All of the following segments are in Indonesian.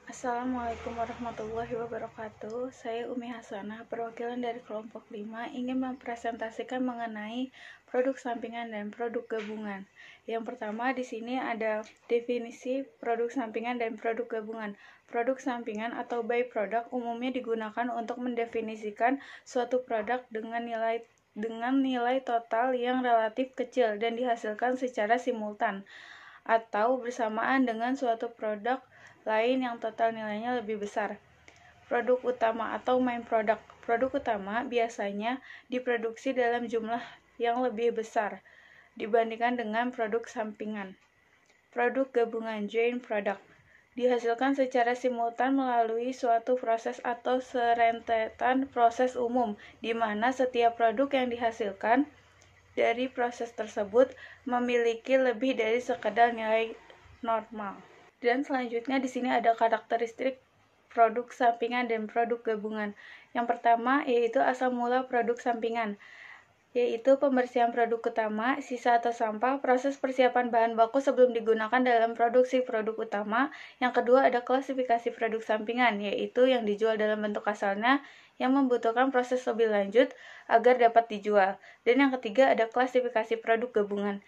Assalamualaikum warahmatullahi wabarakatuh. Saya Umi Hasanah, perwakilan dari kelompok 5, ingin mempresentasikan mengenai produk sampingan dan produk gabungan. Yang pertama di sini ada definisi produk sampingan dan produk gabungan. Produk sampingan atau byproduct umumnya digunakan untuk mendefinisikan suatu produk dengan nilai total yang relatif kecil dan dihasilkan secara simultan atau bersamaan dengan suatu produk lain yang total nilainya lebih besar. Produk utama atau main product. Produk utama biasanya diproduksi dalam jumlah yang lebih besar dibandingkan dengan produk sampingan. Produk gabungan joint product dihasilkan secara simultan melalui suatu proses atau serentetan proses umum, di mana setiap produk yang dihasilkan dari proses tersebut memiliki lebih dari sekadar nilai normal. Dan selanjutnya di sini ada karakteristik produk sampingan dan produk gabungan. Yang pertama yaitu asal mula produk sampingan, yaitu pembersihan produk utama, sisa atau sampah, proses persiapan bahan baku sebelum digunakan dalam produksi produk utama. Yang kedua ada klasifikasi produk sampingan, yaitu yang dijual dalam bentuk asalnya yang membutuhkan proses lebih lanjut agar dapat dijual. Dan yang ketiga ada klasifikasi produk gabungan,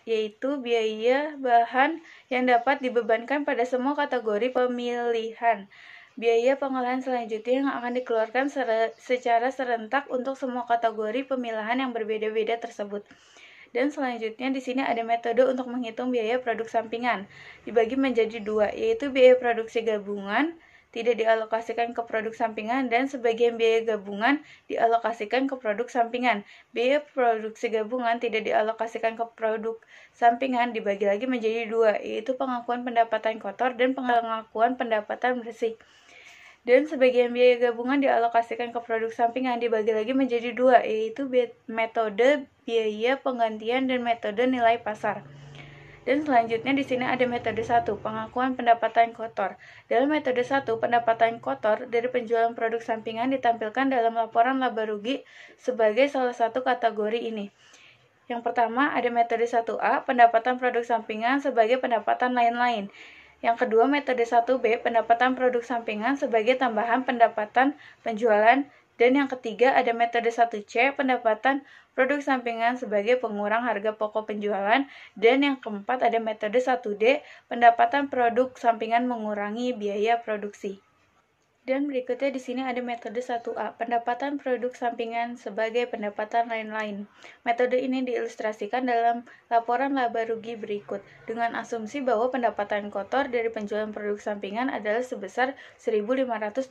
yaitu biaya bahan yang dapat dibebankan pada semua kategori pemilihan. Biaya pengolahan selanjutnya yang akan dikeluarkan secara serentak untuk semua kategori pemilahan yang berbeda-beda tersebut. Dan selanjutnya di sini ada metode untuk menghitung biaya produk sampingan. Dibagi menjadi dua, yaitu biaya produksi gabungan tidak dialokasikan ke produk sampingan dan sebagian biaya gabungan dialokasikan ke produk sampingan. Biaya produksi gabungan tidak dialokasikan ke produk sampingan dibagi lagi menjadi dua, yaitu pengakuan pendapatan kotor dan pengakuan pendapatan bersih. Dan sebagian biaya gabungan dialokasikan ke produk sampingan dibagi lagi menjadi dua, yaitu metode biaya penggantian dan metode nilai pasar. Dan selanjutnya di sini ada metode 1, pengakuan pendapatan kotor. Dalam metode 1, pendapatan kotor dari penjualan produk sampingan ditampilkan dalam laporan laba rugi sebagai salah satu kategori ini. Yang pertama ada metode 1A, pendapatan produk sampingan sebagai pendapatan lain-lain. Yang kedua metode 1B, pendapatan produk sampingan sebagai tambahan pendapatan penjualan. Dan yang ketiga ada metode 1C, pendapatan produk sampingan sebagai pengurang harga pokok penjualan. Dan yang keempat ada metode 1D, pendapatan produk sampingan mengurangi biaya produksi. Dan berikutnya di sini ada metode 1A, pendapatan produk sampingan sebagai pendapatan lain-lain. Metode ini diilustrasikan dalam laporan laba rugi berikut, dengan asumsi bahwa pendapatan kotor dari penjualan produk sampingan adalah sebesar $1.500.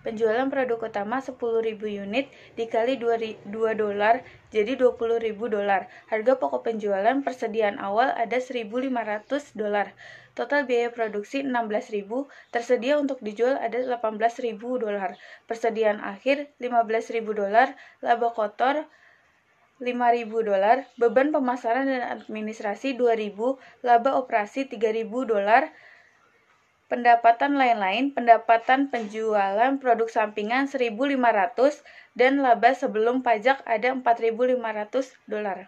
Penjualan produk utama 10.000 unit dikali $2 jadi $20.000. Harga pokok penjualan persediaan awal ada $1.500. Total biaya produksi $16.000, tersedia untuk dijual ada $18.000. Persediaan akhir $15.000, laba kotor $5.000, beban pemasaran dan administrasi $2.000, laba operasi $3.000. Pendapatan lain-lain, pendapatan penjualan produk sampingan $1.500 dan laba sebelum pajak ada $4.500.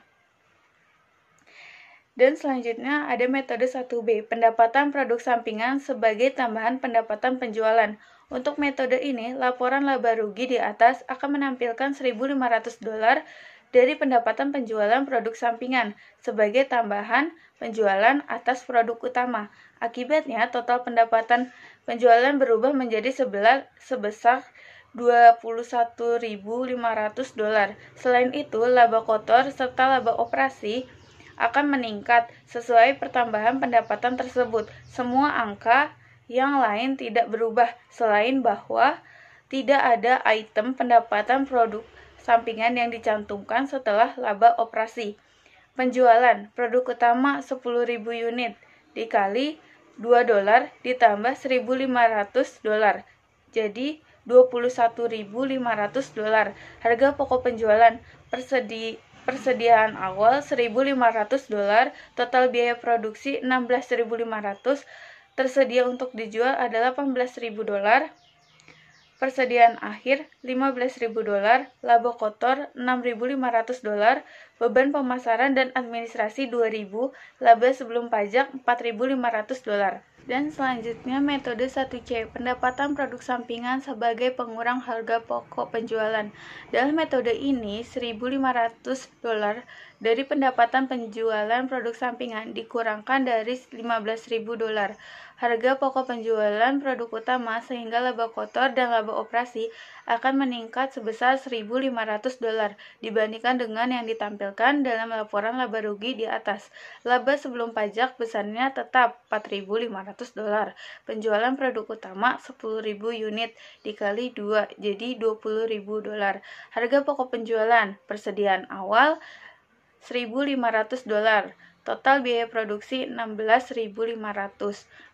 Dan selanjutnya ada metode 1B, pendapatan produk sampingan sebagai tambahan pendapatan penjualan. Untuk metode ini, laporan laba rugi di atas akan menampilkan $1.500 dari pendapatan penjualan produk sampingan sebagai tambahan penjualan atas produk utama. Akibatnya, total pendapatan penjualan berubah menjadi sebesar $21.500. Selain itu, laba kotor serta laba operasi akan meningkat sesuai pertambahan pendapatan tersebut. Semua angka yang lain tidak berubah, selain bahwa tidak ada item pendapatan produk sampingan yang dicantumkan setelah laba operasi. Penjualan produk utama 10.000 unit dikali $2 ditambah $1.500, jadi $21.500. Harga pokok penjualan persediaan awal $1.500, total biaya produksi $16.500, tersedia untuk dijual adalah $18.000, persediaan akhir $15.000, laba kotor $6.500, beban pemasaran dan administrasi $2.000, laba sebelum pajak $4.500. Dan selanjutnya metode 1C, pendapatan produk sampingan sebagai pengurang harga pokok penjualan. Dalam metode ini, $1.500 dari pendapatan penjualan produk sampingan dikurangkan dari $15.000 harga pokok penjualan produk utama, sehingga laba kotor dan laba operasi akan meningkat sebesar $1.500 dibandingkan dengan yang ditampilkan dalam laporan laba rugi di atas. Laba sebelum pajak besarnya tetap $4.500. Penjualan produk utama 10.000 unit dikali 2 jadi $20.000. Harga pokok penjualan persediaan awal $1.500. Total biaya produksi $16.500.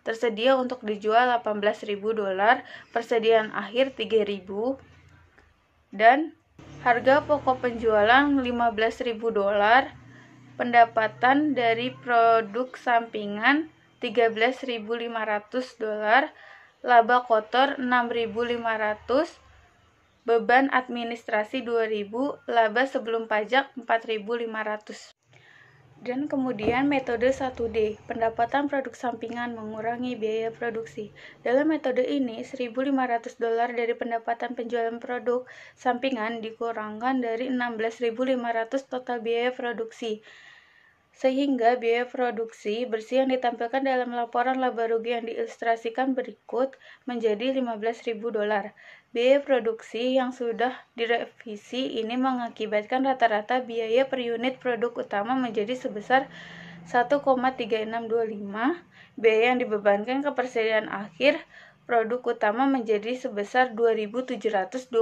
Tersedia untuk dijual $18.000, persediaan akhir $3.000, dan harga pokok penjualan $15.000. Pendapatan dari produk sampingan $13.500, laba kotor $6.500, beban administrasi $2.000, laba sebelum pajak $4.500. Dan kemudian metode 1D, pendapatan produk sampingan mengurangi biaya produksi. Dalam metode ini, $1.500 dari pendapatan penjualan produk sampingan dikurangkan dari $16.500 total biaya produksi. Sehingga biaya produksi bersih yang ditampilkan dalam laporan laba rugi yang diilustrasikan berikut menjadi $15.000. Biaya produksi yang sudah direvisi ini mengakibatkan rata-rata biaya per unit produk utama menjadi sebesar 1,3625. Biaya yang dibebankan ke persediaan akhir produk utama menjadi sebesar $2.725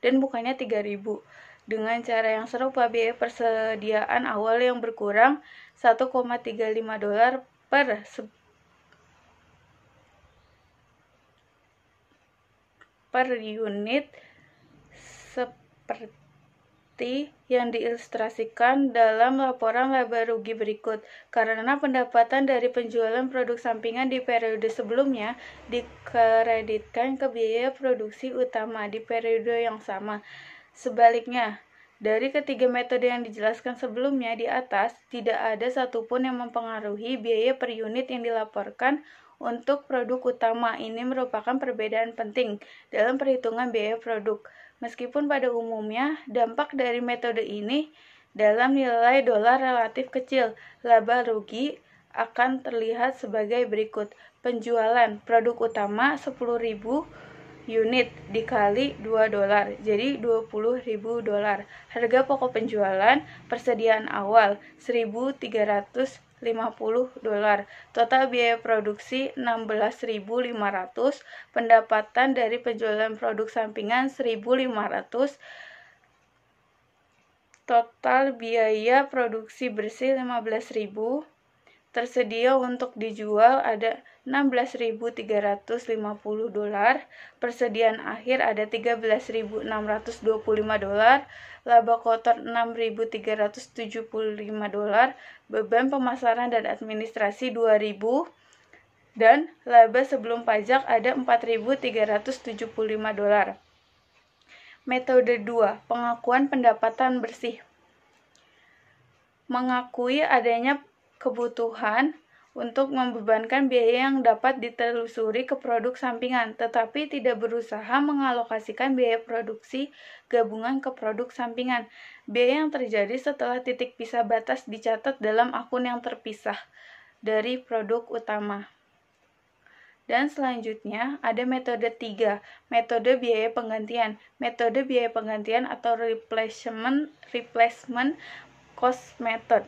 dan bukannya $3.000. Dengan cara yang serupa, biaya persediaan awal yang berkurang $1,35 per unit seperti yang diilustrasikan dalam laporan laba rugi berikut. Karena pendapatan dari penjualan produk sampingan di periode sebelumnya dikreditkan ke biaya produksi utama di periode yang sama. Sebaliknya, dari ketiga metode yang dijelaskan sebelumnya di atas, tidak ada satupun yang mempengaruhi biaya per unit yang dilaporkan untuk produk utama. Ini merupakan perbedaan penting dalam perhitungan biaya produk. Meskipun pada umumnya, dampak dari metode ini dalam nilai dolar relatif kecil, laba rugi akan terlihat sebagai berikut. Penjualan produk utama 10.000 unit dikali $2 jadi $20.000. Harga pokok penjualan persediaan awal $1.350. Total biaya produksi $16.500. Pendapatan dari penjualan produk sampingan $1.500. Total biaya produksi bersih $15.000. Tersedia untuk dijual ada $16.350. Persediaan akhir ada $13.625. Laba kotor $6.375. Beban pemasaran dan administrasi $2.000. Dan laba sebelum pajak ada $4.375. Metode 2, pengakuan pendapatan bersih. Mengakui adanya kebutuhan untuk membebankan biaya yang dapat ditelusuri ke produk sampingan, tetapi tidak berusaha mengalokasikan biaya produksi gabungan ke produk sampingan. Biaya yang terjadi setelah titik pisah batas dicatat dalam akun yang terpisah dari produk utama. Dan selanjutnya ada metode 3, metode biaya penggantian. Metode biaya penggantian atau replacement cost method.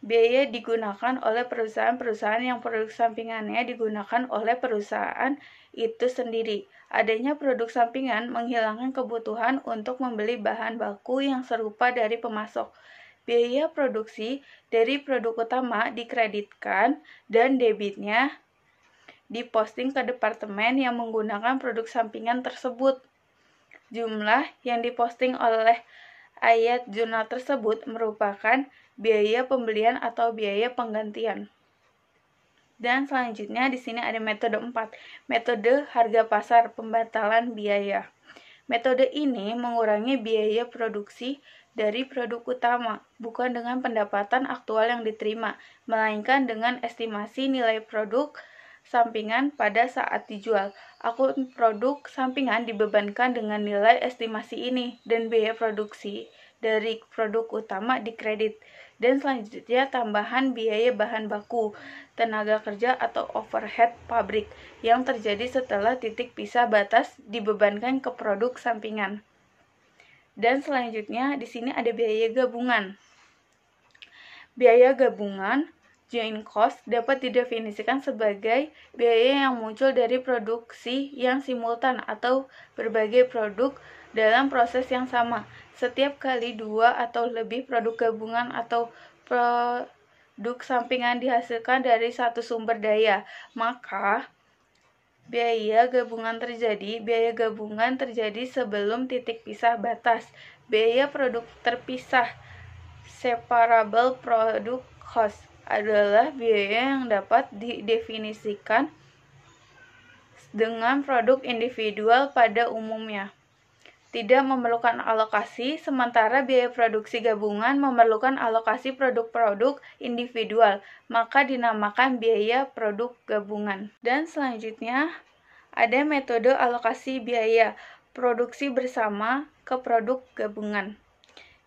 Biaya digunakan oleh perusahaan-perusahaan yang produk sampingannya digunakan oleh perusahaan itu sendiri. Adanya produk sampingan menghilangkan kebutuhan untuk membeli bahan baku yang serupa dari pemasok. Biaya produksi dari produk utama dikreditkan dan debitnya diposting ke departemen yang menggunakan produk sampingan tersebut. Jumlah yang diposting oleh ayat jurnal tersebut merupakan biaya pembelian atau biaya penggantian. Dan selanjutnya di sini ada metode 4, metode harga pasar pembatalan biaya. Metode ini mengurangi biaya produksi dari produk utama, bukan dengan pendapatan aktual yang diterima, melainkan dengan estimasi nilai produk sampingan pada saat dijual. Akun produk sampingan dibebankan dengan nilai estimasi ini, dan biaya produksi dari produk utama dikredit. Dan selanjutnya tambahan biaya bahan baku, tenaga kerja atau overhead pabrik yang terjadi setelah titik pisah batas dibebankan ke produk sampingan. Dan selanjutnya di sini ada biaya gabungan. Biaya gabungan joint cost dapat didefinisikan sebagai biaya yang muncul dari produksi yang simultan atau berbagai produk dalam proses yang sama. Setiap kali dua atau lebih produk gabungan atau produk sampingan dihasilkan dari satu sumber daya, maka biaya gabungan terjadi sebelum titik pisah batas. Biaya produk terpisah separable product cost adalah biaya yang dapat didefinisikan dengan produk individual pada umumnya, tidak memerlukan alokasi, sementara biaya produksi gabungan memerlukan alokasi produk-produk individual, maka dinamakan biaya produk gabungan. Dan selanjutnya ada metode alokasi biaya produksi bersama ke produk gabungan.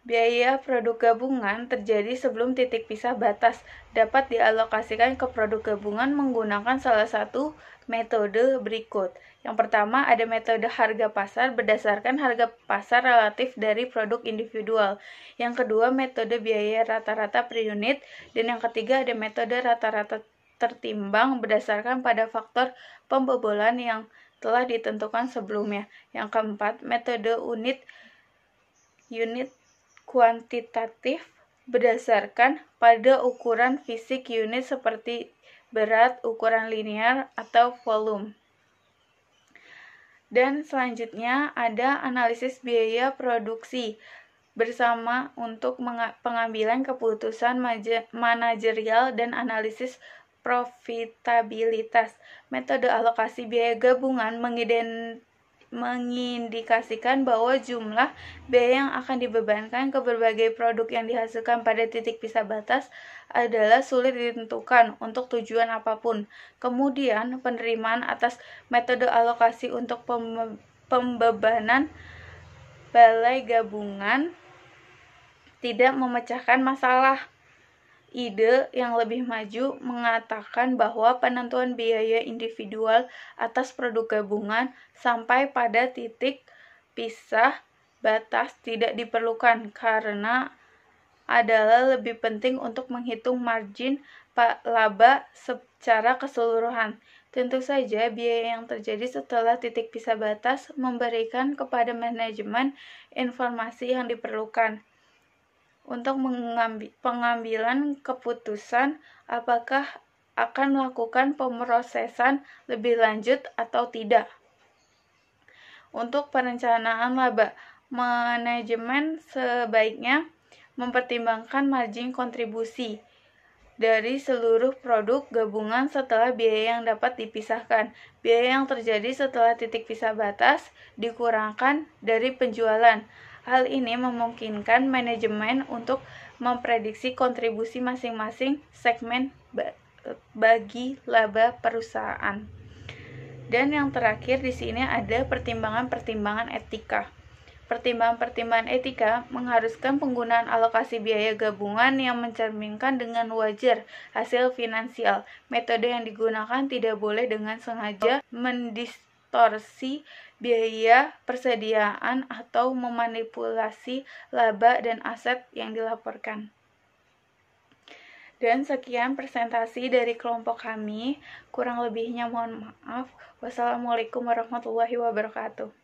Biaya produk gabungan terjadi sebelum titik pisah batas, dapat dialokasikan ke produk gabungan menggunakan salah satu metode berikut. Yang pertama ada metode harga pasar berdasarkan harga pasar relatif dari produk individual. Yang kedua metode biaya rata-rata per unit, dan yang ketiga ada metode rata-rata tertimbang berdasarkan pada faktor pembobolan yang telah ditentukan sebelumnya. Yang keempat metode unit kuantitatif berdasarkan pada ukuran fisik unit seperti berat, ukuran linear, atau volume. Dan selanjutnya ada analisis biaya produksi bersama untuk pengambilan keputusan manajerial dan analisis profitabilitas. Metode alokasi biaya gabungan mengindikasikan bahwa jumlah biaya yang akan dibebankan ke berbagai produk yang dihasilkan pada titik pisah batas adalah sulit ditentukan untuk tujuan apapun. Kemudian, penerimaan atas metode alokasi untuk pembebanan balai gabungan tidak memecahkan masalah. Ide yang lebih maju mengatakan bahwa penentuan biaya individual atas produk gabungan sampai pada titik pisah batas tidak diperlukan karena adalah lebih penting untuk menghitung margin laba secara keseluruhan. Tentu saja biaya yang terjadi setelah titik pisah batas memberikan kepada manajemen informasi yang diperlukan untuk pengambilan keputusan apakah akan melakukan pemrosesan lebih lanjut atau tidak. Untuk perencanaan laba, manajemen sebaiknya mempertimbangkan margin kontribusi dari seluruh produk gabungan setelah biaya yang dapat dipisahkan. Biaya yang terjadi setelah titik pisah batas dikurangkan dari penjualan. Hal ini memungkinkan manajemen untuk memprediksi kontribusi masing-masing segmen bagi laba perusahaan. Dan yang terakhir di sini ada pertimbangan-pertimbangan etika. Pertimbangan-pertimbangan etika mengharuskan penggunaan alokasi biaya gabungan yang mencerminkan dengan wajar hasil finansial. Metode yang digunakan tidak boleh dengan sengaja mendistorsi biaya persediaan atau memanipulasi laba dan aset yang dilaporkan. Dan sekian presentasi dari kelompok kami. Kurang lebihnya mohon maaf. Wassalamualaikum warahmatullahi wabarakatuh.